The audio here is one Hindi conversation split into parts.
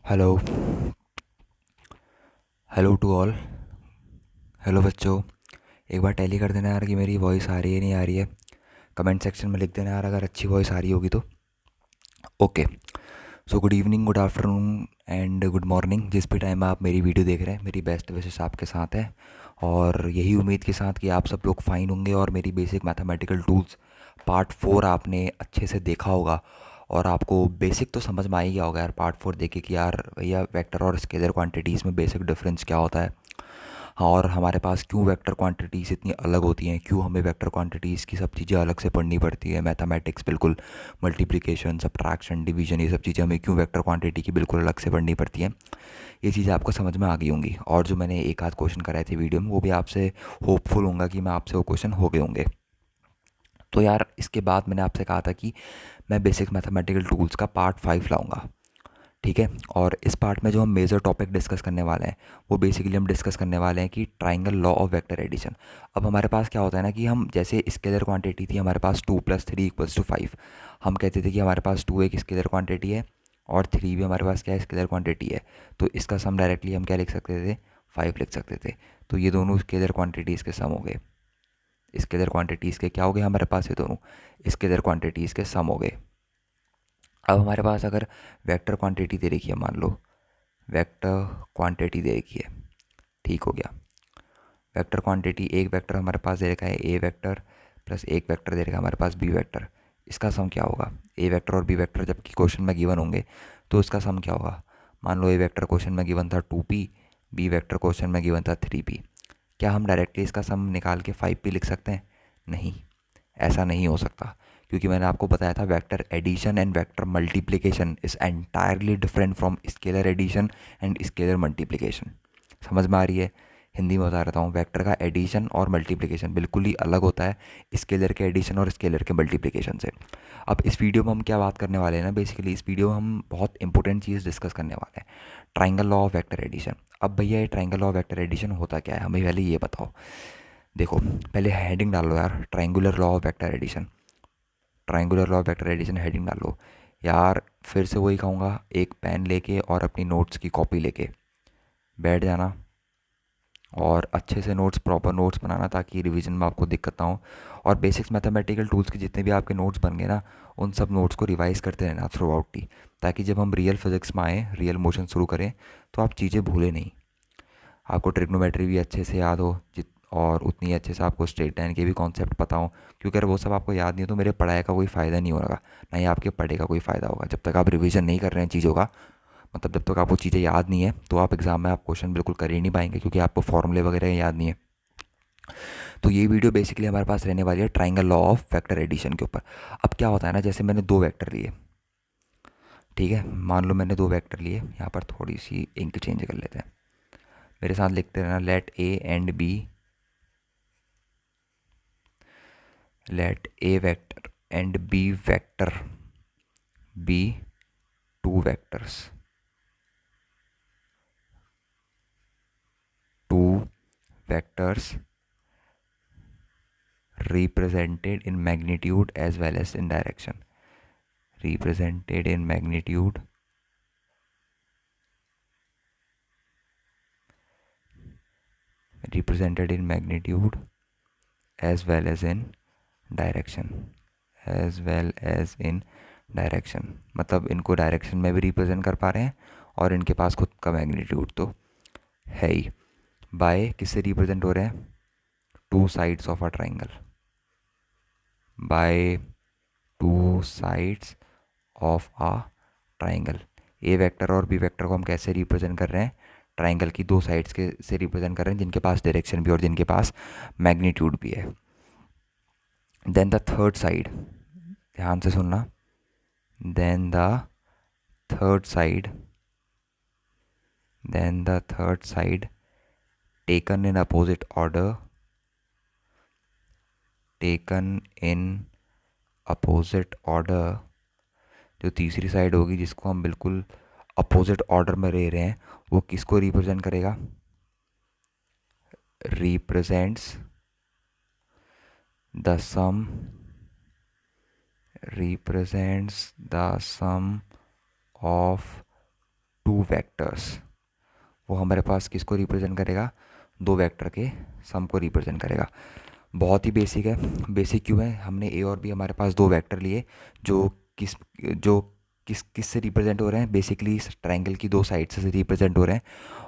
Hello. Hello to all. Hello बच्चों। एक बार टैली कर देना यार कि मेरी वॉइस आ रही है नहीं आ रही है। कमेंट सेक्शन में लिख देना यार अगर अच्छी वॉइस आ रही होगी तो। Okay. So good evening, good afternoon and good morning, जिस भी टाइम आप मेरी वीडियो देख रहे हैं। मेरी बेस्ट विशेस आपके साथ है और यही उम्मीद के साथ कि आप सब लोग फाइन होंगे और मेरी बेसिक मैथमेटिकल टूल्स पार्ट 4 आपने अच्छे से देखा होगा और आपको बेसिक तो समझ में आ ही गया होगा यार पार्ट 4 देखे कि यार भैया वेक्टर और स्केलर क्वांटिटीज़ में बेसिक डिफरेंस क्या होता है। हाँ, और हमारे पास क्यों वेक्टर क्वांटिटीज़ इतनी अलग होती हैं, क्यों हमें वेक्टर क्वांटिटीज़ की सब चीज़ें अलग से पढ़नी पड़ती है। मैथमेटिक्स बिल्कुल मल्टीप्लिकेशन, सब्ट्रैक्शन, डिवीजन, ये सब चीज़ें हमें क्यों वेक्टर क्वांटिटी की बिल्कुल अलग से पढ़नी पड़ती हैं। ये चीज़ें आपको समझ में आ गई होंगी और जो मैंने एक आध क्वेश्चन कराए थे वीडियो में वो भी आपसे होपफुल होऊंगा कि मैं आपसे वो क्वेश्चन हो गए होंगे। तो यार इसके बाद मैंने आपसे कहा था कि मैं बेसिक मैथमेटिकल टूल्स का पार्ट 5 लाऊंगा। ठीक है। और इस पार्ट में जो हम मेजर टॉपिक डिस्कस करने वाले हैं वो बेसिकली हम डिस्कस करने वाले हैं कि triangle law of vector addition. अब हमारे पास क्या होता है ना कि हम जैसे स्केलर क्वांटिटी थी हमारे पास 2+3=5। हम कहते थे कि हमारे पास 2 एक स्केलर क्वांटिटी है और 3 भी हमारे पास क्या है, स्केलर क्वांटिटी है। तो इसका सम डायरेक्टली हम क्या लिख सकते थे, 5 लिख सकते थे। तो ये दोनों स्केलर क्वांटिटीज़ के सम हो गए। स्केलर क्वांटिटीज़ के क्या हो गए हमारे पास, ये दोनों स्केलर क्वांटिटीज़ के सम हो गए। अब हमारे पास अगर वेक्टर क्वांटिटी दे रखी है, मान लो वेक्टर क्वांटिटी दे रखी है, ठीक हो गया। वेक्टर क्वांटिटी, एक वेक्टर हमारे पास दे रखा है ए वेक्टर प्लस एक वेक्टर दे रखा है हमारे पास बी वेक्टर। इसका सम क्या होगा, ए वेक्टर और बी वेक्टर जबकि क्वेश्चन में गिवन होंगे तो इसका सम क्या होगा। मान लो ए वेक्टर क्वेश्चन में गिवन था 2p, बी वेक्टर क्वेश्चन में गिवन था 3p। क्या हम डायरेक्टली इसका सम निकाल के 5p लिख सकते हैं? नहीं, ऐसा नहीं हो सकता, क्योंकि मैंने आपको बताया था vector addition and vector multiplication is entirely different from scalar addition and scalar multiplication. समझ में आ रही है? हिंदी में बता रहा हूँ, वेक्टर का एडिशन और मल्टीप्लिकेशन बिल्कुल ही अलग होता है स्केलर के एडिशन और स्केलर के मल्टीप्लिकेशन से। अब इस वीडियो में हम क्या बात करने वाले हैं ना, बेसिकली इस वीडियो में हम बहुत इंपॉर्टेंट चीज़ डिस्कस करने वाले हैं, triangle law of vector addition. अब भैया ये triangle law of vector addition होता क्या है, हमें पहले ये बताओ। देखो पहले हेडिंग डाल लो यार, triangular law of vector addition. Triangular law of vector addition heading डाल लो यार। फिर से वही कहूँगा, एक पेन लेके और अपनी नोट्स की कॉपी लेके बैठ जाना और अच्छे से नोट्स, प्रॉपर नोट्स बनाना ताकि रिवीजन में आपको दिक्कत ना हो। और बेसिक्स मैथमेटिकल टूल्स के जितने भी आपके नोट्स बन गए ना, उन सब नोट्स को रिवाइज करते रहना थ्रू आउट ही, ताकि जब हम रियल फिजिक्स में आएँ, रियल मोशन शुरू करें, तो आप चीज़ें भूलें नहीं। आपको ट्रिग्नोमेट्री भी अच्छे से याद हो जित और उतनी अच्छे से आपको स्ट्रेट लाइन के भी कॉन्सेप्ट पता हो, क्योंकि अगर वो सब आपको याद नहीं हो तो मेरे पढ़ाई का कोई फ़ायदा नहीं होगा, ना ही आपके पढ़े का कोई फ़ायदा होगा। जब तक आप रिवीजन नहीं कर रहे हैं चीज़ों का, मतलब जब तक आपको चीज़ें याद नहीं है तो आप एग्ज़ाम में आप क्वेश्चन बिल्कुल कर ही नहीं पाएंगे, क्योंकि आपको फॉर्मूले वगैरह याद नहीं है। तो ये वीडियो बेसिकली हमारे पास रहने वाली है triangle law of vector addition के ऊपर। अब क्या होता है ना, जैसे मैंने दो वेक्टर लिए, ठीक है, मान लो मैंने दो वेक्टर लिए, यहाँ पर थोड़ी सी इंक चेंज कर लेते हैं, मेरे साथ लिखते रहना, let A and B, let a vector and b vector be two vectors, two vectors represented in magnitude as well as in direction, represented in magnitude represented in magnitude as well as in direction, as well as in direction. मतलब इनको डायरेक्शन में भी रिप्रेजेंट कर पा रहे हैं और इनके पास खुद का मैग्नीट्यूड तो है ही। बाय किससे रिप्रेजेंट हो रहे हैं, two sides of a triangle, by two sides of a triangle. A vector और बी वेक्टर को हम कैसे रिप्रेजेंट कर रहे हैं, ट्राइंगल की दो साइड्स के से रिप्रेजेंट कर रहे हैं जिनके पास डायरेक्शन भी और जिनके पास मैग्नीट्यूड भी है। देन द थर्ड साइड, ध्यान से सुनना, then the third side, then the third side taken in opposite order, taken in opposite order. जो तीसरी साइड होगी जिसको हम बिल्कुल अपोजिट ऑर्डर में ले रहे हैं, वो किसको रिप्रेजेंट करेगा, represents the sum, represents the sum of two vectors, वो हमारे पास किसको रिप्रेजेंट करेगा, दो वेक्टर के सम को रिप्रेजेंट करेगा। बहुत ही बेसिक है। बेसिक क्यों है, हमने ए और बी हमारे पास दो वेक्टर लिए जो किस जो किस से रिप्रेजेंट हो रहे हैं, बेसिकली ट्रायंगल की दो साइड से रिप्रेजेंट हो रहे हैं।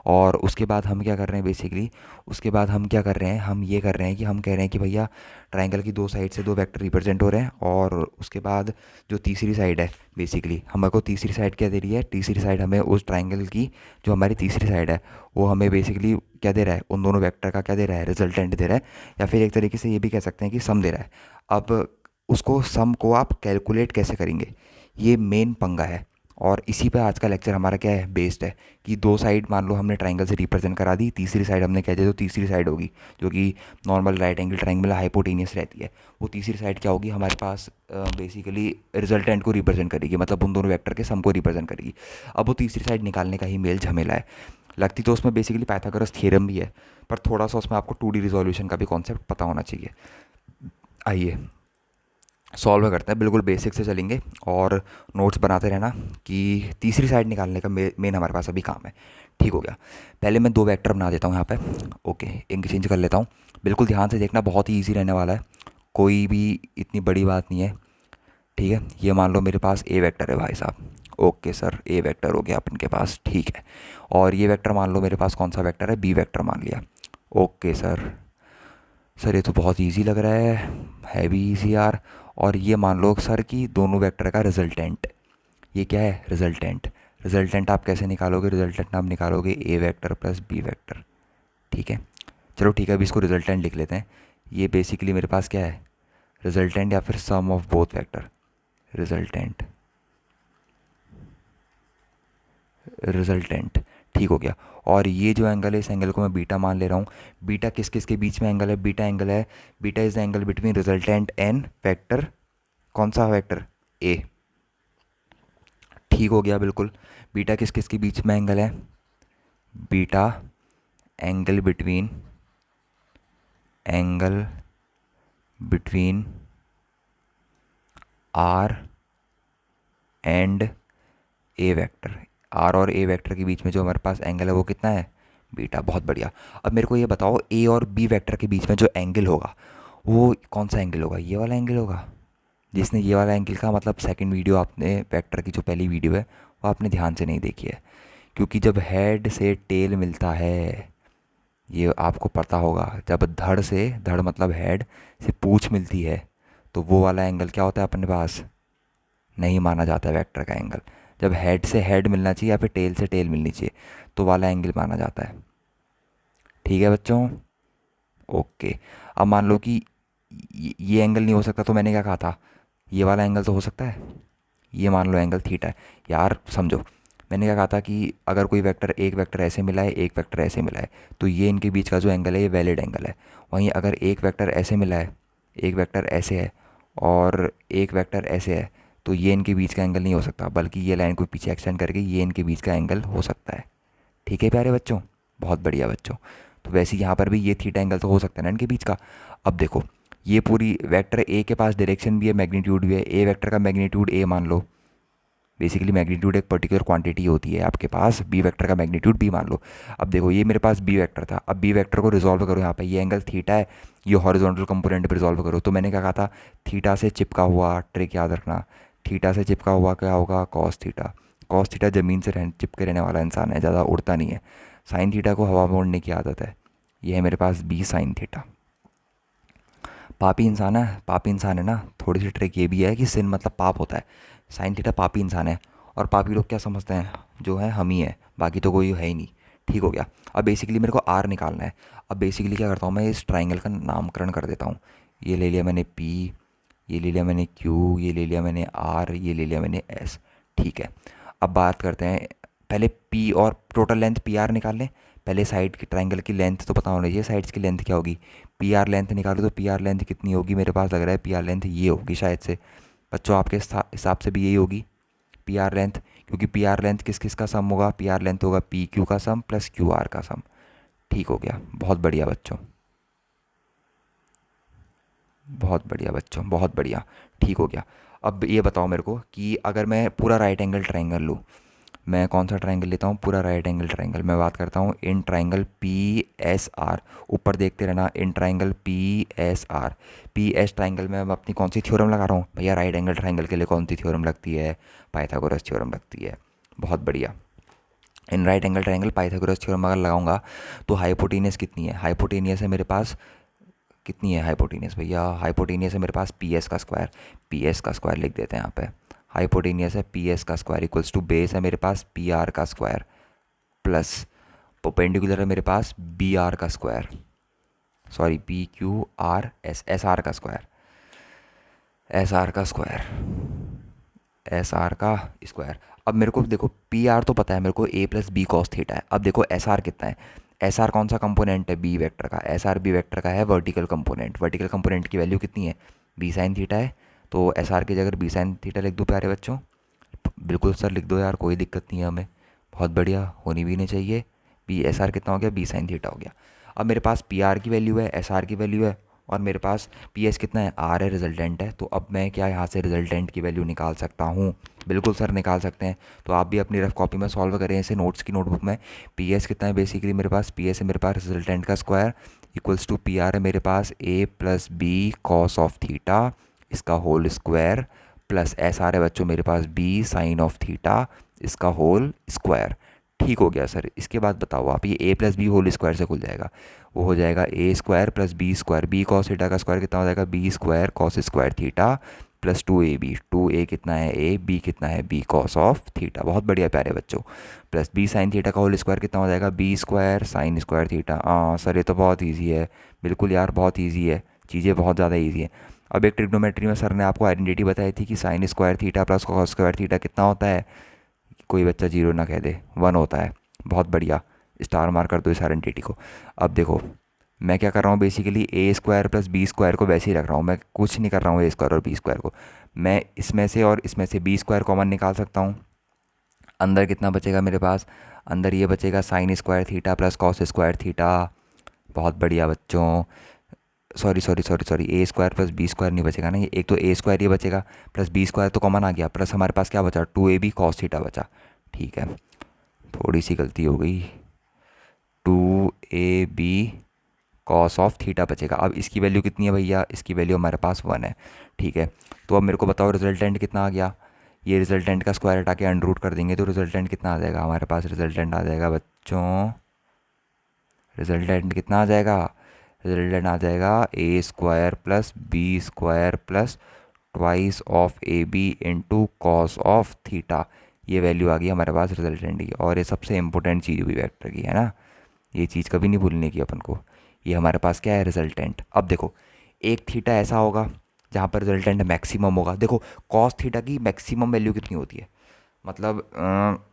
और उसके बाद हम क्या कर रहे हैं, बेसिकली उसके बाद हम क्या कर रहे हैं, हम ये कर रहे हैं कि हम कह रहे हैं कि भैया ट्रायंगल की दो साइड से दो वेक्टर रिप्रेजेंट हो रहे हैं। और उसके बाद जो तीसरी साइड है, बेसिकली हमें को तीसरी साइड क्या दे रही है, तीसरी साइड हमें उस ट्रायंगल की जो हमारी तीसरी साइड है वो हमें बेसिकली क्या दे रहा है, उन दोनों वेक्टर का क्या दे रहा है, रिजल्टेंट दे रहा है। या फिर एक तरीके से ये भी कह सकते हैं कि सम दे रहा है। अब उसको सम को आप कैलकुलेट कैसे करेंगे, ये मेन पंगा है। और इसी पे आज का लेक्चर हमारा क्या है, बेस्ड है। कि दो साइड मान लो हमने ट्रायंगल से रिप्रेजेंट करा दी, तीसरी साइड हमने कह दिया तो तीसरी साइड होगी जो कि नॉर्मल राइट एंगल ट्रायंगल में हाइपोटेनियस रहती है। वो तीसरी साइड क्या होगी हमारे पास, बेसिकली रिजल्टेंट को रिप्रेजेंट करेगी, मतलब उन दोनों वेक्टर के सम को रिप्रेजेंट करेगी। अब वो तीसरी साइड निकालने का ही मेल झमेला है। लगती तो उसमें बेसिकली पाइथागोरस थ्योरम भी है, पर थोड़ा सा उसमें आपको 2D रिजोल्यूशन का भी कॉन्सेप्ट पता होना चाहिए। आइए सॉल्व करते हैं, बिल्कुल बेसिक से चलेंगे और नोट्स बनाते रहना कि तीसरी साइड निकालने का मेन हमारे पास अभी काम है। ठीक हो गया। पहले मैं दो वेक्टर बना देता हूँ यहाँ पे। ओके, इंटरचेंज कर लेता हूँ। बिल्कुल ध्यान से देखना, बहुत ही ईजी रहने वाला है, कोई भी इतनी बड़ी बात नहीं है। ठीक है, ये मान लो मेरे पास ए वेक्टर है भाई साहब। ओके सर, ए वेक्टर हो गया अपन के पास, ठीक है। और ये वेक्टर मान लो मेरे पास कौन सा वेक्टर है, बी वेक्टर मान लिया। ओके सर, सर ये तो बहुत इजी लग रहा है भी इजी यार। और ये मान लो सर कि दोनों वेक्टर का रिजल्टेंट, ये क्या है, रिजल्टेंट। रिजल्टेंट आप कैसे निकालोगे, रिजल्टेंट आप निकालोगे ए वेक्टर प्लस बी वेक्टर। ठीक है, चलो ठीक है, अभी इसको रिजल्टेंट लिख लेते हैं। ये बेसिकली मेरे पास क्या है, रिजल्टेंट या फिर sum of both vector, resultant, resultant. ठीक हो गया। और ये जो एंगल है, इस एंगल को मैं बीटा मान ले रहा हूँ। बीटा किस किस के बीच में एंगल है, बीटा एंगल है, beta is the angle between resultant and vector, कौन सा वेक्टर, ए। ठीक हो गया, बिल्कुल। बीटा किस किस के बीच में एंगल है, beta angle between, angle between R and A vector. R और ए वेक्टर के बीच में जो हमारे पास एंगल है वो कितना है, बीटा। बहुत बढ़िया। अब मेरे को ये बताओ, ए और बी वेक्टर के बीच में जो एंगल होगा वो कौन सा एंगल होगा, ये वाला एंगल होगा। जिसने ये वाला एंगल का मतलब सेकंड वीडियो आपने वेक्टर की जो पहली वीडियो है वो आपने ध्यान से नहीं देखी है। क्योंकि जब हेड से टेल मिलता है, ये आपको पता होगा, जब धड़ से, धड़ मतलब हेड से पूंछ मिलती है, तो वो वाला एंगल क्या होता है अपने पास, नहीं माना जाता है वेक्टर का एंगल। जब हेड से हेड मिलना चाहिए या फिर टेल से टेल मिलनी चाहिए तो वाला एंगल माना जाता है। ठीक है बच्चों, ओके। अब मान लो कि ये एंगल नहीं हो सकता, तो मैंने क्या कहा था, ये वाला एंगल तो हो सकता है। ये मान लो एंगल थीटा है। यार समझो, मैंने क्या कहा था कि अगर कोई वेक्टर, एक वेक्टर ऐसे मिला है, एक वेक्टर ऐसे मिला है, तो ये इनके बीच का जो एंगल है ये वैलिड एंगल है। वहीं अगर एक वेक्टर ऐसे मिला है, एक वेक्टर ऐसे है और एक वेक्टर ऐसे है, तो ये इनके बीच का एंगल नहीं हो सकता, बल्कि ये लाइन को पीछे एक्सटेंड करके ये इनके बीच का एंगल हो सकता है। ठीक है प्यारे बच्चों, बहुत बढ़िया बच्चों। तो वैसे यहाँ पर भी ये थीटा एंगल तो हो सकता है ना इनके बीच का। अब देखो, ये पूरी वेक्टर ए के पास डायरेक्शन भी है, मैग्नीट्यूड भी है। ए वेक्टर का मैग्नीट्यूड ए मान लो, बेसिकली मैग्नीट्यूड एक पर्टिकुलर क्वांटिटी होती है आपके पास, बी वेक्टर का मैग्नीट्यूड बी मान लो। अब देखो, ये मेरे पास बी वेक्टर था, अब बी वेक्टर को रिजॉल्व करो यहाँ पे, ये एंगल थीटा है, ये हॉरिजॉन्टल कंपोनेंट पे रिजॉल्व करो। तो मैंने क्या कहा था, थीटा से चिपका हुआ, ट्रिक याद रखना, थीटा से चिपका हुआ क्या होगा, कॉस थीटा। कॉस थीटा ज़मीन से चिपके रहने वाला इंसान है, ज़्यादा उड़ता नहीं है। साइन थीटा को हवा में उड़ने की आदत है। ये है मेरे पास बी साइन थीटा। पापी इंसान है, पापी इंसान है ना, थोड़ी सी ट्रिक ये भी है कि सिन मतलब पाप होता है। साइन थीटा पापी इंसान है, और पापी लोग क्या समझते हैं, जो है हम ही है, बाकी तो कोई है ही नहीं। ठीक हो गया। अब बेसिकली मेरे को आर निकालना है। अब बेसिकली क्या करता हूँ मैं, इस ट्राइंगल का नामकरण कर देता हूँ। ये ले लिया मैंने पी, ये ले लिया मैंने क्यू, ये ले लिया मैंने आर, ये ले लिया मैंने एस। ठीक है, अब बात करते हैं, पहले पी और टोटल लेंथ पी आर निकाल लें। पहले साइड की ट्राइंगल की लेंथ तो पता होना चाहिए, साइड्स की लेंथ क्या होगी, पी आर लेंथ निकालो। तो पी आर लेंथ कितनी होगी, मेरे पास लग रहा है पी आर लेंथ ये होगी शायद से। बच्चों आपके हिसाब से भी यही होगी पी आर लेंथ, क्योंकि पी आर लेंथ किस किस का सम होगा, पी आर लेंथ होगा पी क्यू का सम प्लस क्यू आर का सम। ठीक हो गया, बहुत बढ़िया बच्चों, बहुत बढ़िया बच्चों, बहुत बढ़िया। ठीक हो गया। अब ये बताओ मेरे को कि अगर मैं पूरा राइट एंगल ट्राइंगल लूँ, मैं कौन सा ट्राइंगल लेता हूँ, पूरा राइट एंगल ट्राइंगल मैं बात करता हूँ। In triangle P S R, ऊपर देखते रहना, in triangle P S R, P S triangle में मैं अपनी कौन सी थ्योरम लगा रहा हूँ भैया, राइट एंगल ट्राइंगल के लिए कौन सी थ्योरम लगती है, पाइथागोरस थ्योरम लगती है। बहुत बढ़िया। In right angle triangle Pythagoras theorem अगर लगाऊंगा तो हाइपोटेनियस कितनी है, हाइपोटेनियस है मेरे पास, कितनी है हाइपोटेनियस भैया, हाइपोटेनियस है मेरे पास पी एस का स्क्वायर, पी एस का स्क्वायर लिख देते हैं यहाँ पे। हाइपोटेनियस है पी एस का स्क्वायर इक्वल्स टू बेस है मेरे पास पी आर का स्क्वायर प्लस परपेंडिकुलर है मेरे पास बी आर का square, sorry P Q R S, S R का स्क्वायर, एस आर का स्क्वायर, एस आर का स्क्वायर। अब मेरे को देखो पी आर तो पता है मेरे को ए प्लस बी कॉस थीटा है। अब देखो एस आर कितना है, एस आर कौन सा कंपोनेंट है, बी वेक्टर का, एस आर बी वेक्टर का है वर्टिकल कंपोनेंट, वर्टिकल कंपोनेंट की वैल्यू कितनी है, बी साइन थीटा है। तो एस आर की जगह बी साइन थीटा लिख दो प्यारे बच्चों, बिल्कुल सर लिख दो यार, कोई दिक्कत नहीं है हमें, बहुत बढ़िया, होनी भी नहीं चाहिए। बी एस आर कितना हो गया, बी साइन थीटा हो गया। अब मेरे पास पी आर की वैल्यू है, एस आर की वैल्यू है, और मेरे पास पी एस कितना है, आर है, रिजल्टेंट है। तो अब मैं क्या यहाँ से रिजल्टेंट की वैल्यू निकाल सकता हूँ, बिल्कुल सर निकाल सकते हैं। तो आप भी अपनी रफ कॉपी में सॉल्व करें इसे, नोट्स की नोटबुक में। पी एस कितना है बेसिकली मेरे पास, पी एस है मेरे पास रिजल्टेंट का square equals to P R है मेरे पास A plus B cos of theta इसका whole square plus S R है बच्चों मेरे पास बी साइन ऑफ थीटा इसका होल स्क्वायर। ठीक हो गया सर। इसके बाद बताओ आप, ये A plus B whole square से खुल जाएगा, वो हो जाएगा A square plus B square, B cos theta का स्क्वायर कितना हो जाएगा, B square cos square theta plus two A B, two A कितना है ए, बी कितना है बी कॉस ऑफ थीटा, बहुत बढ़िया प्यारे बच्चों, प्लस बी साइन थीटा का होल स्क्वायर कितना हो जाएगा, B square sine square theta. हाँ सर ये तो बहुत ईजी है, बिल्कुल यार बहुत ईजी है, चीज़ें बहुत ज़्यादा ईजी हैं। अब एक ट्रिग्नोमेट्री में सर ने आपको आइडेंटिटी बताई थी कि sign square theta plus cos square theta कितना होता है, कोई बच्चा जीरो ना कह दे, वन होता है। बहुत बढ़िया, स्टार मार कर दो इस आइडेंटिटी को। अब देखो मैं क्या कर रहा हूँ, बेसिकली ए स्क्वायर प्लस बी स्क्वायर को वैसे ही रख रहा हूँ, मैं कुछ नहीं कर रहा हूँ ए स्क्वायर और बी स्क्वायर को। मैं इसमें से और इसमें से बी स्क्वायर कॉमन निकाल सकता हूँ। अंदर कितना बचेगा मेरे पास, अंदर ये बचेगा sign square theta plus cos square theta. बहुत बढ़िया बच्चों, सॉरी सॉरी सॉरी सॉरी, ए स्क्वायर प्लस बी स्क्वायर नहीं बचेगा ना, ये एक तो ए स्क्वायर ये बचेगा प्लस बी स्क्वायर तो कॉमन आ गया, प्लस हमारे पास क्या बचा, two A B cos theta बचा। ठीक है, थोड़ी सी गलती हो गई, two A B cos of theta बचेगा। अब इसकी वैल्यू कितनी है भैया, इसकी वैल्यू हमारे पास वन है। ठीक है, तो अब मेरे को बताओ रिजल्टेंट कितना आ गया, ये रिजल्टेंट का स्क्वायर हटा के अंडर कर देंगे तो रिजल्टेंट कितना आ जाएगा हमारे पास, रिजल्टेंट आ जाएगा बच्चों, रिजल्टेंट कितना आ जाएगा, रिजल्टेंट आ जाएगा A square plus B square plus twice of A B into cos of theta. ये वैल्यू आ गई हमारे पास रिजल्टेंट की, और ये सबसे इंपॉर्टेंट चीज़ हुई वेक्टर की, है ना, ये चीज़ कभी नहीं भूलने की अपन को। ये हमारे पास क्या है, रिजल्टेंट। अब देखो एक थीटा ऐसा होगा जहाँ पर रिजल्टेंट मैक्सिमम होगा। देखो कॉस थीटा की मैक्सिमम वैल्यू कितनी होती है, मतलब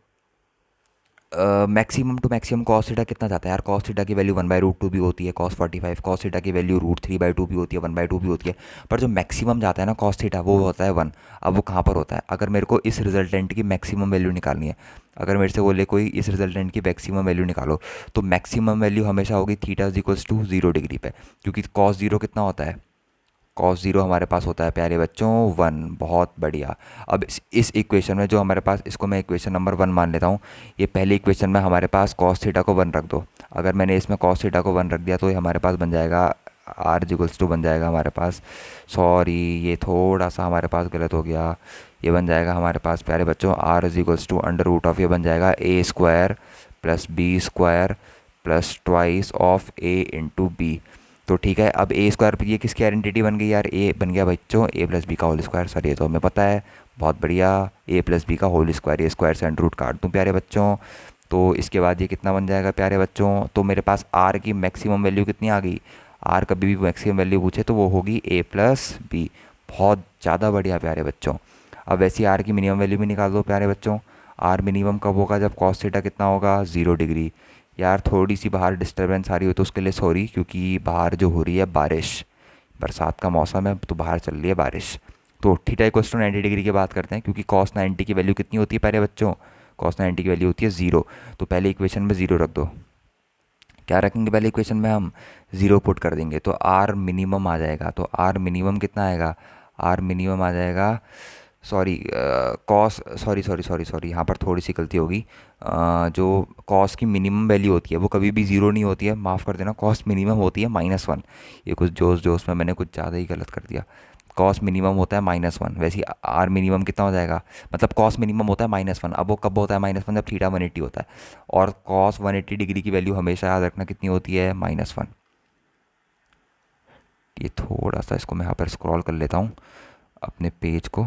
maximum to maximum cos theta कितना जाता है यार, कॉस थीटा की value one by root two भी होती है कॉस 45, कॉस थीटा की value root three by two भी होती है, वन बाई टू भी होती है, पर जो मैक्सिमम जाता है ना कॉस थीटा वो होता है वन। अब वो कहाँ पर होता है, अगर मेरे को इस रिजल्टेंट की मैक्सिमम वैल्यू निकालनी है, अगर मेरे से बोले कोई इस रिजल्टेंट की मैक्सिमम वैल्यू निकालो, तो मैक्सिमम वैल्यू हमेशा होगी theta is equals to 0 degree पे, क्योंकि कॉस जीरो कितना होता है, कॉस ज़ीरो हमारे पास होता है प्यारे बच्चों वन। बहुत बढ़िया। अब इस इक्वेशन में जो हमारे पास, इसको मैं इक्वेशन नंबर वन मान लेता हूँ, ये पहली इक्वेशन में हमारे पास कॉस थीटा को वन रख दो। अगर मैंने इसमें कॉस थीटा को वन रख दिया तो ये हमारे पास बन जाएगा आर जिगल्स टू, बन जाएगा हमारे पास, सॉरी ये थोड़ा सा हमारे पास गलत हो गया, ये बन जाएगा हमारे पास प्यारे बच्चों R is equals to under root of, ये बन जाएगा A square plus B square plus twice of A into B. तो ठीक है, अब ए स्क्वायर, ये किसकी आइडेंटिटी बन गई यार, ए बन गया बच्चों ए प्लस बी का होल स्क्वायर, सर ये तो हमें पता है, बहुत बढ़िया, ए प्लस बी का होल स्क्वायर, ए स्क्वायर से अंडर रूट काट दूँ प्यारे बच्चों। तो इसके बाद ये कितना बन जाएगा प्यारे बच्चों, तो मेरे पास आर की मैक्सिमम वैल्यू कितनी आ गई, आर कभी भी मैक्सिमम वैल्यू पूछे तो वो होगी ए प्लस बी। बहुत ज़्यादा बढ़िया प्यारे बच्चों। अब वैसे आर की मिनिमम वैल्यू भी निकाल दो प्यारे बच्चों, आर मिनिमम कब होगा, जब कॉस थीटा कितना होगा, 0 डिग्री। यार थोड़ी सी बाहर डिस्टर्बेंस आ रही हो तो उसके लिए सॉरी, क्योंकि बाहर जो हो रही है बारिश, बरसात का मौसम है तो बाहर चल रही है बारिश। तो थीटा इक्वल्स टू 90 डिग्री की बात करते हैं, क्योंकि कॉस 90 की वैल्यू कितनी होती है पहले बच्चों, कॉस 90 की वैल्यू होती है 0। तो पहले इक्वेशन में 0 रख दो, क्या रखेंगे पहले इक्वेशन में हम, 0 पुट कर देंगे तो आर मिनिमम आ जाएगा। तो आर मिनिमम कितना आएगा, आर मिनिमम आ जाएगा sorry, cos sorry sorry sorry sorry यहाँ पर थोड़ी सी गलती होगी। जो कॉस की मिनिमम वैल्यू होती है वो कभी भी ज़ीरो नहीं होती है, माफ़ कर देना। कॉस मिनिमम होती है -1। ये कुछ जोश जोश में मैंने कुछ ज़्यादा ही गलत कर दिया। कॉस मिनिमम होता है -1, वैसे ही आर मिनिमम कितना हो जाएगा, मतलब कॉस मिनिमम होता है -1। अब वो कब होता है -1, जब थीटा 180 होता है। और कॉस 180 डिग्री की वैल्यू हमेशा याद रखना कितनी होती है, -1। ये थोड़ा सा इसको मैं यहाँ पर स्क्रॉल कर लेता हूँ अपने पेज को,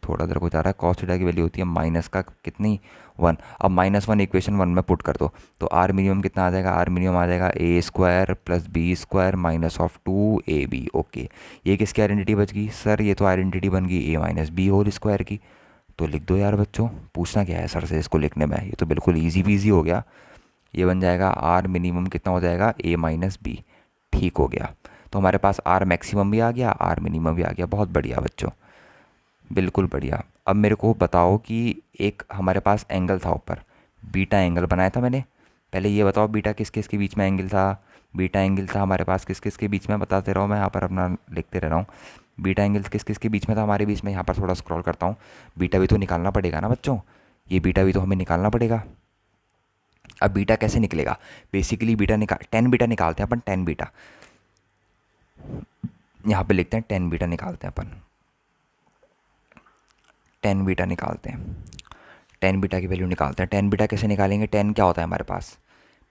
थोड़ा देर को जा रहा है। कॉस थीटा की वैल्यू होती है माइनस का कितनी, 1। अब -1 इक्वेशन 1 में पुट कर दो तो आर मिनिमम कितना आ जाएगा, आर मिनिमम आ जाएगा a² + b² -2ab। ओके, ये किसकी आइडेंटिटी बच गई सर, ये तो आइडेंटिटी बन गई a-b² की। तो लिख दो यार बच्चों, पूछना क्या है सर से इसको लिखने में, ये तो बिल्कुल ईजी पीजी हो गया। ये बन जाएगा आर मिनिमम कितना हो जाएगा, a-b। ठीक हो गया। तो हमारे पास आर मैक्सिमम भी आ गया, आर मिनिमम भी आ गया। बहुत बढ़िया बच्चों, बिल्कुल बढ़िया। अब मेरे को बताओ कि एक हमारे पास एंगल था ऊपर, बीटा एंगल बनाया था मैंने। पहले ये बताओ बीटा किस किस के बीच में एंगल था। बीटा एंगल था हमारे पास किस किस के बीच में, बताते रहो, मैं यहाँ पर अपना लिखते रह रहा हूँ। बीटा एंगल किस किस के बीच में था हमारे बीच में, यहाँ पर थोड़ा स्क्रॉल करता हूँ। बीटा भी तो निकालना पड़ेगा ना बच्चों, ये बीटा भी तो हमें निकालना पड़ेगा। अब बीटा कैसे निकलेगा, बेसिकली बीटा निकाल 10 बीटा निकालते हैं अपन। 10 बीटा यहाँ पे लिखते हैं, 10 बीटा निकालते हैं अपन। 10 बीटा निकालते हैं, 10 बीटा की वैल्यू निकालते हैं। 10 बीटा कैसे निकालेंगे, 10 क्या होता है हमारे पास,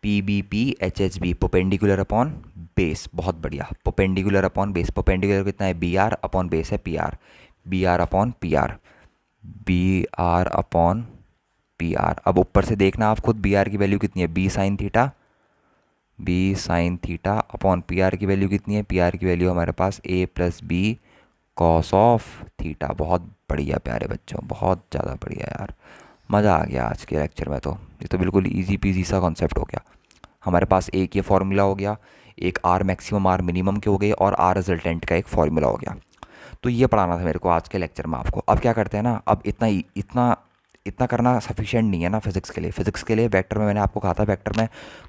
PBP/HHB, पोपेंडिकुलर अपॉन बेस। बहुत बढ़िया, पोपेंडिकुलर अपॉन बेस। पोपेंडिकुलर कितना है, BR अपॉन बेस है PR, BR upon PR, BR upon PR। अब ऊपर से देखना आप खुद, BR की वैल्यू कितनी है, B sin theta upon PR की वैल्यू कितनी है, PR की वैल्यू हमारे पास A+B cos ऑफ थीटा। बहुत बढ़िया प्यारे बच्चों, बहुत ज़्यादा बढ़िया यार, मज़ा आ गया आज के लेक्चर में। तो ये तो बिल्कुल इजी पीजी सा कॉन्सेप्ट हो गया। हमारे पास एक ये फार्मूला हो गया, एक आर मैक्सिमम आर मिनिमम के हो गए, और आर रिजल्टेंट का एक फार्मूला हो गया। तो ये पढ़ाना था मेरे को आज के लेक्चर में आपको। अब क्या करते हैं ना, अब इतना इतना करना सफिशिएंट नहीं है ना फिज़िक्स के लिए। फ़िज़िक्स के लिए वेक्टर में मैंने आपको कहा था, वेक्टर में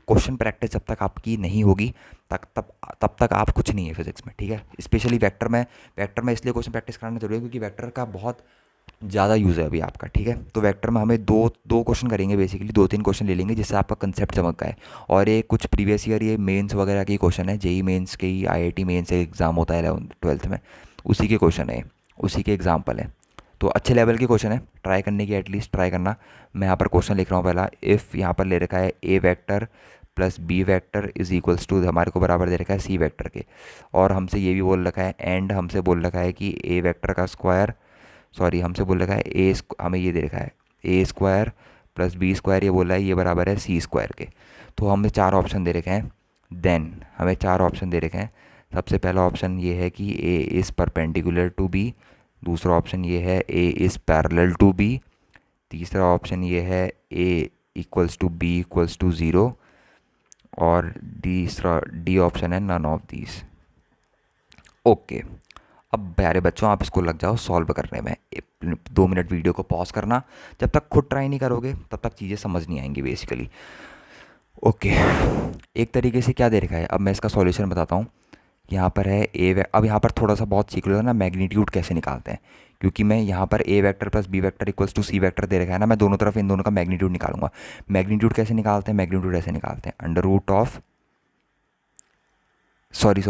क्वेश्चन प्रैक्टिस जब तक आपकी नहीं होगी तब तक आप कुछ नहीं है फिज़िक्स में, ठीक है। स्पेशली वेक्टर में इसलिए क्वेश्चन प्रैक्टिस कराना जरूरी है क्योंकि वेक्टर का बहुत ज़्यादा यूज़ है अभी आपका, ठीक है। तो वेक्टर में हमें दो दो क्वेश्चन करेंगे, बेसिकली 2-3 क्वेश्चन ले लेंगे जिससे आपका कंसेप्ट चमक गया है। और ये कुछ प्रीवियस ईयर ये मेंस वगैरह के क्वेश्चन है, जेई मेंस के ही, IIT मेंस एक एग्ज़ाम होता है 11th-12th में, उसी के क्वेश्चन है, उसी के एग्जाम्पल है। तो अच्छे लेवल के क्वेश्चन है, ट्राई करने की, एटलीस्ट ट्राई करना। मैं यहाँ पर क्वेश्चन लिख रहा हूँ पहला। इफ़ यहाँ पर ले रखा है A vector plus B vector is equals to, हमारे को बराबर दे रखा है C वेक्टर के। और हमसे ये भी बोल रखा है, एंड हमसे बोल रखा है कि A वेक्टर का स्क्वायर, सॉरी हमसे बोल रखा है हमें ये दे रखा है A² प्लस B², ये बोल रहा है ये बराबर है C² के। तो हमें 4 ऑप्शन दे रखे हैं। देन हमें 4 ऑप्शन दे रखे हैं। सबसे पहला ऑप्शन ये है कि A is perpendicular to B। दूसरा ऑप्शन ये है A is parallel to B। तीसरा ऑप्शन ये है A equals to B equals to 0। और तीसरा D ऑप्शन है नन ऑफ दीज। ओके, अब प्यारे बच्चों आप इसको लग जाओ सॉल्व करने में। 2 मिनट वीडियो को पॉज करना, जब तक खुद ट्राई नहीं करोगे तब तक चीज़ें समझ नहीं आएंगी बेसिकली। ओके, एक तरीके से क्या दे रखा है, अब मैं इसका सॉल्यूशन बताता हूँ। यहाँ पर है अब यहाँ पर थोड़ा सा बहुत सीख लो ना मैग्नीट्यूड कैसे निकालते हैं, क्योंकि मैं यहाँ पर A vector plus B vector equals to C vector दे रखा है ना, मैं दोनों तरफ इन दोनों का मैग्नीट्यूड निकालूंगा। मैग्नीट्यूड कैसे निकालते हैं, मैग्नीट्यूड ऐसे निकालते हैं, अंडर रूट ऑफ, सॉरी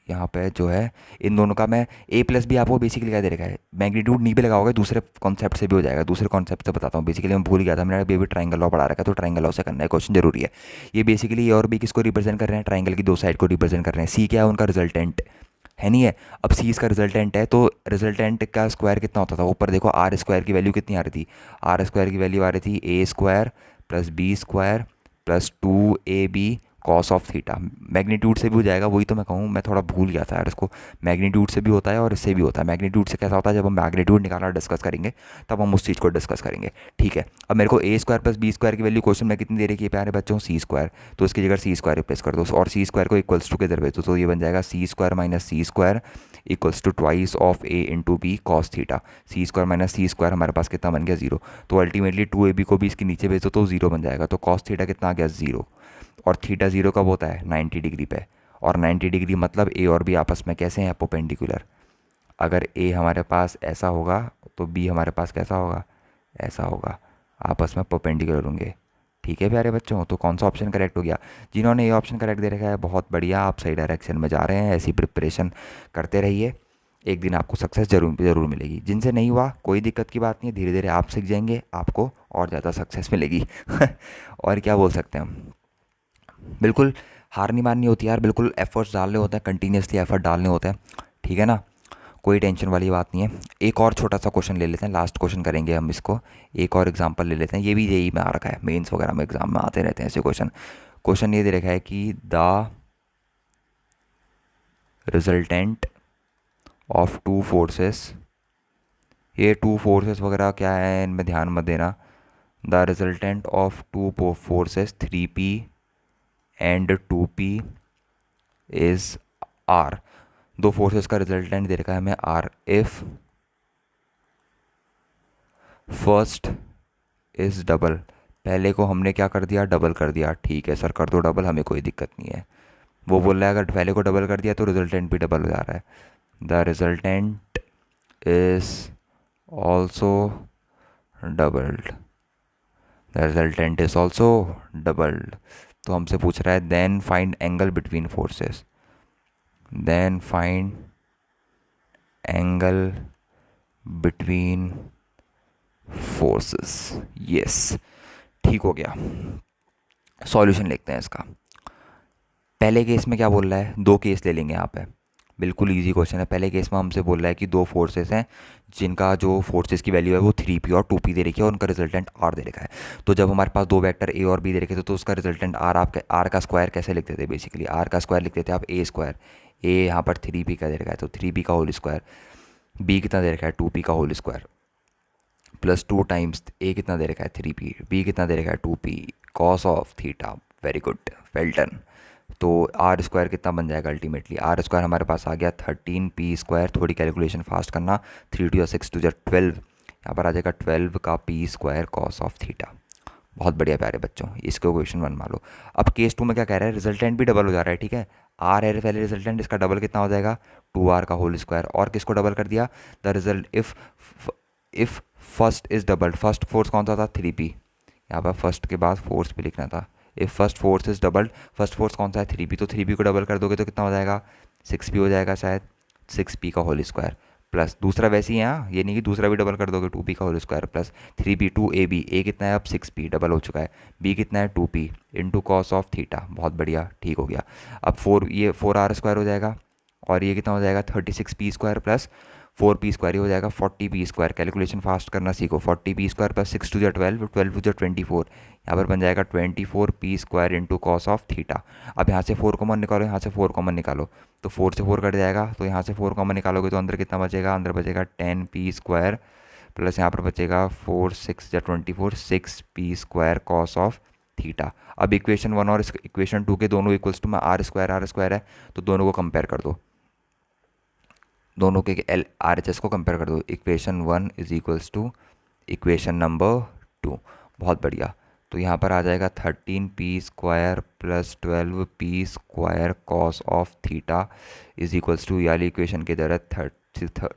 यहाँ पे जो है इन दोनों का मैं A+B आपको बेसिकली क्या दे रखा है, मैग्नीट्यूड नहीं भी लगाओगे दूसरे कॉन्सेप्ट से भी हो जाएगा। दूसरे कॉन्सेप्ट से बताता हूँ, बेसिकली मैं भूल गया था, मैंने बेबी ट्राइंगल लॉ पढ़ा रखा है, तो ट्राइंगल लॉ से करना है क्वेश्चन जरूरी है। ये बेसिकली ए और बी किसको रिप्रेजेंट कर रहे हैं, ट्राइंगल की 2 साइड को रिप्रेजेंट कर रहे हैं। सी क्या है, उनका रिजल्टेंट है, नहीं है। अब सी इसका रिजल्टेंट है, तो रिजल्टेंट का स्क्वायर कितना होता था, ऊपर देखो R² की वैल्यू कितनी आ रही थी, R² की वैल्यू आ रही थी A² plus B² plus 2AB cos of theta. Magnitude से भी हो जाएगा, वही तो मैं कहूँ, मैं थोड़ा भूल गया था यार इसको। मैग्नीट्यूड से भी होता है और इससे भी होता है। मैग्नीट्यूड से कैसा होता है, जब हम मैग्नीट्यूड निकालना डिस्कस करेंगे तब हम उस चीज़ को डिस्कस करेंगे, ठीक है। अब मेरे को A² प्लस B² की वैल्यू क्वेश्चन में कितनी दे रही है प्यारे बच्चों, C²। तो इसकी जगह C² रिप्लेस कर दो और C² को इक्वल्स टू के इधर भेज दो, तो ये बन जाएगा C² minus C² equals to twice of A into B cos theta. C² minus C² हमारे पास कितना बन गया, 0। तो अल्टीमेटली 2AB को भी इसके नीचे भेज दो तो 0 बन जाएगा। तो कॉस थीटा कितना आ गया, 0। और थीटा 0 कब होता है, 90 डिग्री पे। और 90 डिग्री मतलब ए और बी आपस में कैसे हैं, परपेंडिकुलर। अगर ए हमारे पास ऐसा होगा तो बी हमारे पास कैसा होगा, ऐसा होगा, आपस में परपेंडिकुलर होंगे। ठीक है प्यारे बच्चों, तो कौन सा ऑप्शन करेक्ट हो गया? जिन्होंने ये ऑप्शन करेक्ट दे रखा है बहुत बढ़िया, आप सही डायरेक्शन में जा रहे हैं। ऐसी प्रिपरेशन करते रहिए, एक दिन आपको सक्सेस जरूर ज़रूर मिलेगी। जिनसे नहीं हुआ कोई दिक्कत की बात नहीं है, धीरे धीरे आप सीख जाएंगे, आपको और ज़्यादा सक्सेस मिलेगी। और क्या बोल सकते हैं हम, बिल्कुल हार नहीं माननी होती यार, बिल्कुल एफर्ट्स डालने होते हैं, कंटिन्यूसली एफर्ट डालने होते हैं। ठीक है ना, कोई टेंशन वाली बात नहीं है। एक और छोटा सा क्वेश्चन ले लेते हैं, लास्ट क्वेश्चन करेंगे हम इसको। एक और एग्जांपल ले लेते हैं, ये भी जेई में आ रखा है, मेंस वगैरह में एग्जाम में आते रहते हैं ऐसे क्वेश्चन। क्वेश्चन ये दे रखा है कि the resultant of two forces, ये टू फोर्सेस वगैरह क्या है इनमें ध्यान मत देना। The resultant of two forces 3p and 2p is r। दो फोर्सेस का रिजल्टेंट दे रखा है हमें r। If first is double, पहले को हमने क्या कर दिया, डबल कर दिया। ठीक है सर, कर दो डबल, हमें कोई दिक्कत नहीं है। वो बोल रहा है अगर पहले को डबल कर दिया तो रिजल्टेंट भी डबल हो जा रहा है। The resultant is also doubled, the resultant is also doubled. तो हमसे पूछ रहा है then find angle between forces, then find angle between forces. Yes, ठीक हो गया। सॉल्यूशन लिखते हैं इसका। पहले केस में क्या बोल रहा है, दो केस ले लेंगे यहाँ पे, बिल्कुल इजी क्वेश्चन है। पहले केस में हमसे बोल रहा है कि दो फोर्सेस हैं जिनका जो फोर्सेस की वैल्यू है वो 3p और 2p दे रखी है और उनका रिजल्टेंट r दे रखा है। तो जब हमारे पास दो वेक्टर a और b दे रखे थे तो उसका रिजल्टेंट r, आप r का स्क्वायर कैसे लिखते थे, बेसिकली r का स्क्वायर लिखते थे आप a स्क्वायर। a यहाँ पर 3p का दे रखा है तो 3p का होल स्क्वायर, b कितना दे रखा है 2p का whole square, plus 2 times a कितना दे रखा है 3p, b कितना दे रखा है 2p, cos of theta. Very good, well done. तो आर स्क्वायर कितना बन जाएगा अल्टीमेटली, आर स्क्वायर हमारे पास आ गया 13p स्क्वायर। थोड़ी कैलकुलेशन फास्ट करना, 3 2 6 2 12, यहाँ पर आ जाएगा 12 का p square cos of theta. बहुत बढ़िया प्यारे बच्चों, इसको क्वेश्चन 1 मान लो। अब केस 2 में क्या कह रहा है, रिजल्टेंट भी डबल हो जा रहा है। ठीक है, आर है पहले रिजल्टेंट, इसका डबल कितना हो जाएगा 2r का होल स्क्वायर। और किसको डबल कर दिया, the result if first is doubled, first force कौन सा था 3p, यहाँ पर फर्स्ट के बाद फोर्स भी लिखना था। If first force is doubled, first force कौन सा है 3p, तो 3p को डबल कर दोगे तो कितना हो जाएगा 6p हो जाएगा शायद, 6p का होल स्क्वायर प्लस दूसरा वैसे ही है, हाँ ये नहीं कि दूसरा भी डबल कर दोगे 2p का whole square plus 3p 2ab, a कितना है अब 6p डबल हो चुका है, b कितना है 2p into cos of theta. बहुत बढ़िया, ठीक हो गया। अब 4, ये 4r स्क्वायर हो जाएगा और ये कितना हो जाएगा 36p square plus 4p square, ये हो जाएगा 40p स्क्वायर। कैलकुलेशन फास्ट करना सीखो, 40p स्क्वायर प्लस 6 2 12, 12 2 24, यहाँ पर बन जाएगा 24p square into cos of theta. अब यहाँ से 4 कॉमन निकालो, यहाँ से 4 कॉमन निकालो तो 4 से 4 कट जाएगा, तो यहाँ से 4 कॉमन निकालोगे तो अंदर कितना बचेगा, अंदर बचेगा 10p स्क्वायर प्लस यहाँ पर बचेगा 4 6 या 24, 6p square cos of theta. अब इक्वेशन 1 और इक्वेशन 2 के दोनों इक्वल्स टू में आर स्क्वायर है, तो दोनों को कंपेयर कर दो, दोनों के एल आर एच एस को कंपेयर कर दो। Equation 1 is equals to equation number 2। बहुत बढ़िया, तो यहाँ पर आ जाएगा 13p square plus 12p square cos of theta is equals to, यानी इक्वेशन के द्वारा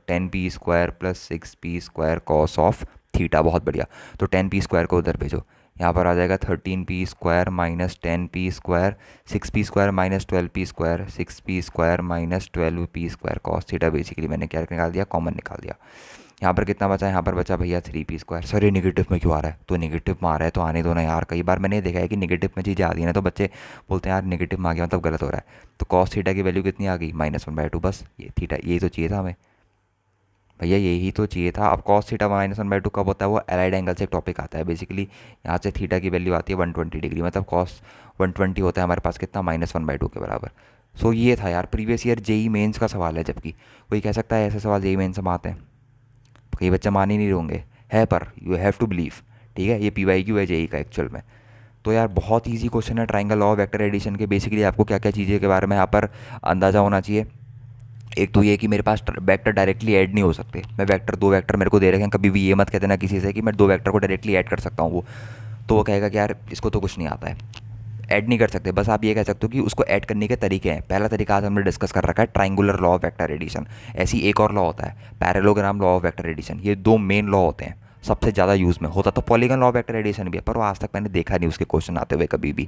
10p square plus 6p square cos of theta. बहुत बढ़िया, तो 10p स्क्वायर को उधर भेजो, यहाँ पर आ जाएगा 13p square minus 10p square, 6p square minus 12p square, 6p square minus 12p square cos theta. Basically मैंने क्या निकाल दिया, कॉमन निकाल दिया। यहाँ पर कितना बचा, यहाँ पर बचा भैया 3p स्क्वायर। सर ये निगेटिव में क्यों आ रहा है, तो निगेटिव में आ रहा है तो आने दो ना यार, कई बार मैंने देखा है कि निगेटिव में चीज़ आती है ना तो बच्चे बोलते हैं यार निगेटिव में आ गया मतलब गलत हो रहा है। तो कॉस थीटा की वैल्यू कितनी आ गई -1/2, बस ये थीटा, यही तो चाहिए था हमें भैया, यही तो चाहिए था। अब कॉस थीटा -1/2 कब होता है, वो एलाइड एंगल से एक टॉपिक आता है। बेसिकली यहाँ से थीटा की वैल्यू आती है 120 डिग्री, मतलब कॉस 120 होता है हमारे पास कितना -1/2 के बराबर। सो ये था यार प्रीवियस ईयर जेई मेंस का सवाल है, जबकि कोई कह सकता है ऐसे सवाल जेई मेंस में आते हैं, कई बच्चे मान ही नहीं होंगे है, पर यू हैव टू बिलीव। ठीक है, ये PYQ है जेई का एक्चुअल में। तो यार बहुत ईजी क्वेश्चन है, ट्राइंगल लॉ वेक्टर एडिशन के। बेसिकली आपको क्या क्या चीज़ें के बारे में यहाँ पर अंदाज़ा होना चाहिए। एक तो ये कि मेरे पास वेक्टर डायरेक्टली ऐड नहीं हो सकते, मैं वेक्टर, दो वेक्टर मेरे को दे रखे हैं, कभी भी ये मत कह देना किसी से कि मैं दो वेक्टर को डायरेक्टली ऐड कर सकता हूँ, वो तो वो कहेगा कि यार इसको तो कुछ नहीं आता है। ऐड नहीं कर सकते, बस आप ये कह सकते हो कि उसको ऐड करने के तरीके हैं। पहला तरीका आज हमने डिस्कस कर रखा है triangular law of vector addition. ऐसी एक और लॉ होता है parallelogram law of vector addition. ये दो मेन लॉ होते हैं, सबसे ज़्यादा यूज़ में होता तो polygon law of vector addition भी है, पर वो आज तक मैंने देखा नहीं उसके क्वेश्चन आते हुए कभी भी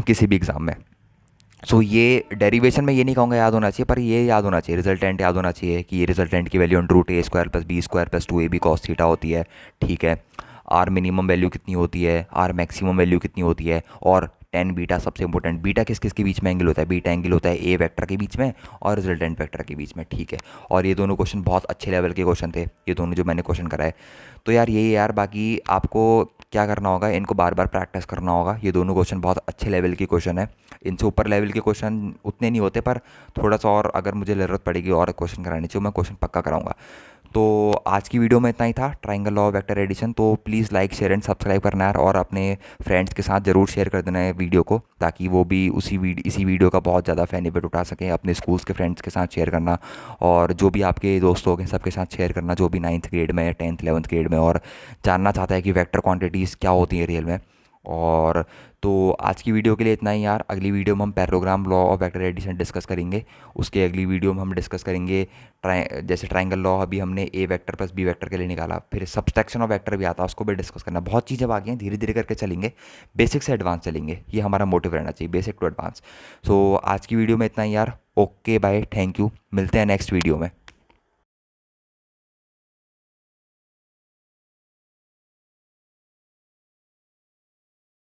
किसी भी एग्ज़ाम में। सो ये डेरिवेशन में ये नहीं कहूँगा याद होना चाहिए, पर ये याद होना चाहिए, रिजल्टेंट याद होना चाहिए कि ये रिजल्टेंट की value √a² + b² + 2ab cos theta होती है। ठीक है, आर मिनिमम वैल्यू कितनी होती है, आर मैक्सिमम वैल्यू कितनी होती है, और टेन बीटा सबसे इंपॉर्टेंट। बीटा किस किस के बीच में एंगल होता है, बीटा एंगल होता है ए वेक्टर के बीच में और रिजल्टेंट वेक्टर के बीच में। ठीक है, और ये दोनों क्वेश्चन बहुत अच्छे लेवल के क्वेश्चन थे, ये दोनों जो मैंने क्वेश्चन कराए। तो यार यही यार, बाकी आपको क्या करना होगा, इनको बार बार प्रैक्टिस करना होगा। ये दोनों क्वेश्चन बहुत अच्छे लेवल के क्वेश्चन है, इनसे ऊपर लेवल के क्वेश्चन उतने नहीं होते, पर थोड़ा सा और अगर मुझे ज़रूरत पड़ेगी और क्वेश्चन कराने चाहिए, मैं क्वेश्चन पक्का कराऊंगा। तो आज की वीडियो में इतना ही था, triangle law of vector addition. तो please like share and subscribe करना यार, और अपने फ्रेंड्स के साथ ज़रूर शेयर कर देना है वीडियो को, ताकि वो भी इसी वीडियो का बहुत ज़्यादा बेनिफिट उठा सकें। अपने स्कूल्स के फ्रेंड्स के साथ शेयर करना, और जो भी आपके दोस्त हो गए सबके साथ शेयर करना, जो भी 9th ग्रेड में, 10th 11th ग्रेड में और जानना चाहता है कि वेक्टर क्वांटिटीज़ क्या होती हैं रियल में। और तो आज की वीडियो के लिए इतना ही यार। अगली वीडियो में हम parallelogram law of vector addition discuss करेंगे। उसके अगली वीडियो में हम डिस्कस करेंगे जैसे ट्राइंगल लॉ अभी हमने ए वेक्टर + बी वेक्टर के लिए निकाला, फिर सब्सट्रैक्शन ऑफ वेक्टर भी आता है, उसको भी डिस्कस करना। बहुत चीज़ें बाकी हैं, धीरे धीरे करके चलेंगे, बेसिक से एडवांस चलेंगे, ये हमारा मोटिव रहना चाहिए, बेसिक टू एडवांस। सो आज की वीडियो में इतना ही यार। ओके बाय, थैंक यू, मिलते हैं नेक्स्ट वीडियो में।